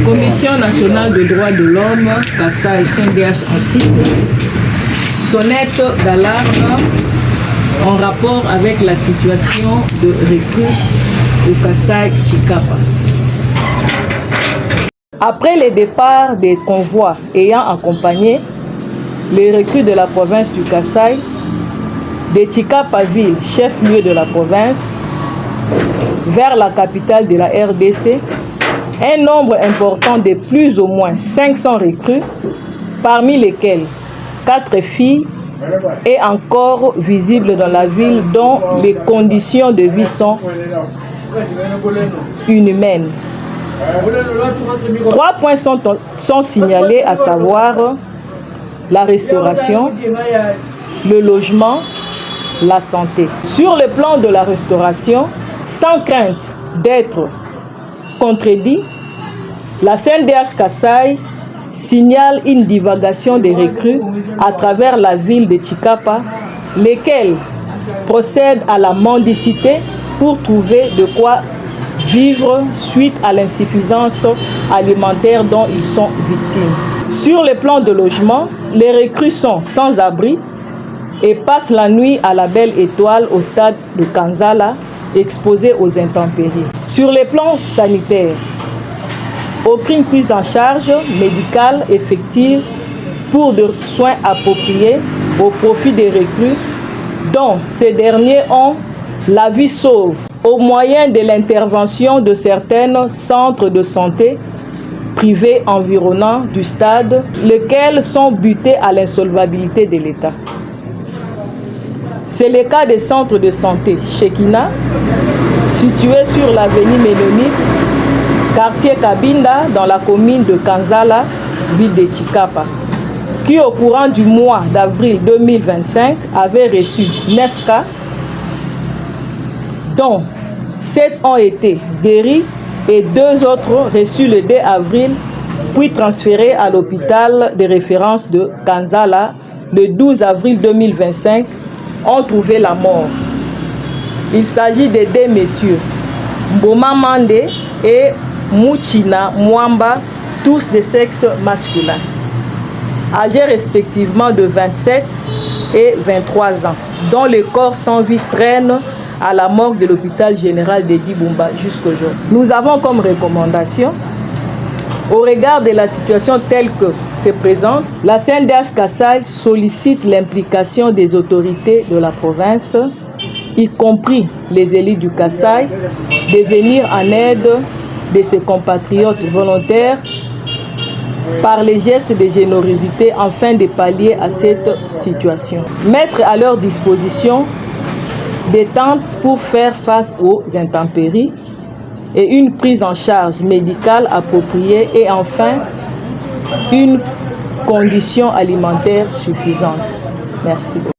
Commission nationale des droits de l'homme, Kasaï CNDH ainsi, sonnette d'alarme en rapport avec la situation de recrue au Kasaï Chikapa. Après le départ des convois ayant accompagné les recrues de la province du Kasaï, de Chikapa ville, chef-lieu de la province, vers la capitale de la RDC, un nombre important de plus ou moins 500 recrues, parmi lesquelles 4 filles est encore visible dans la ville dont les conditions de vie sont inhumaines. 3 points sont signalés, à savoir la restauration, le logement, la santé. Sur le plan de la restauration, sans crainte d'être contredit, la CNDH Kasaï signale une divagation des recrues à travers la ville de Chikapa, lesquelles procèdent à la mendicité pour trouver de quoi vivre suite à l'insuffisance alimentaire dont ils sont victimes. Sur le plan de logement, les recrues sont sans abri et passent la nuit à la Belle Étoile au stade de Kanzala, exposés aux intempéries. Sur les plans sanitaires, aucune prise en charge médicale effective pour des soins appropriés au profit des recrues, dont ces derniers ont la vie sauve au moyen de l'intervention de certains centres de santé privés environnants du stade, lesquels sont butés à l'insolvabilité de l'État. C'est le cas des centres de santé Shekina, situé sur l'avenue Ménonite, quartier Kabinda, dans la commune de Kanzala, ville de Chikapa, qui au courant du mois d'avril 2025 avait reçu 9 cas, dont 7 ont été guéris et 2 autres reçus le 2 avril, puis transférés à l'hôpital de référence de Kanzala le 12 avril 2025, ont trouvé la mort. Il s'agit de 2 messieurs, Mboma Mande et Mouchina Mwamba, tous de sexe masculin, âgés respectivement de 27 et 23 ans, dont les corps sans vie traînent à la morgue de l'hôpital général de Dibumba jusqu'aujourd'hui. Nous avons comme recommandation, au regard de la situation telle que se présente, la CNDH Kasaï sollicite l'implication des autorités de la province, y compris les élus du Kasaï, de venir en aide de ses compatriotes volontaires par les gestes de générosité afin de pallier à cette situation. Mettre à leur disposition des tentes pour faire face aux intempéries et une prise en charge médicale appropriée et enfin une condition alimentaire suffisante. Merci beaucoup.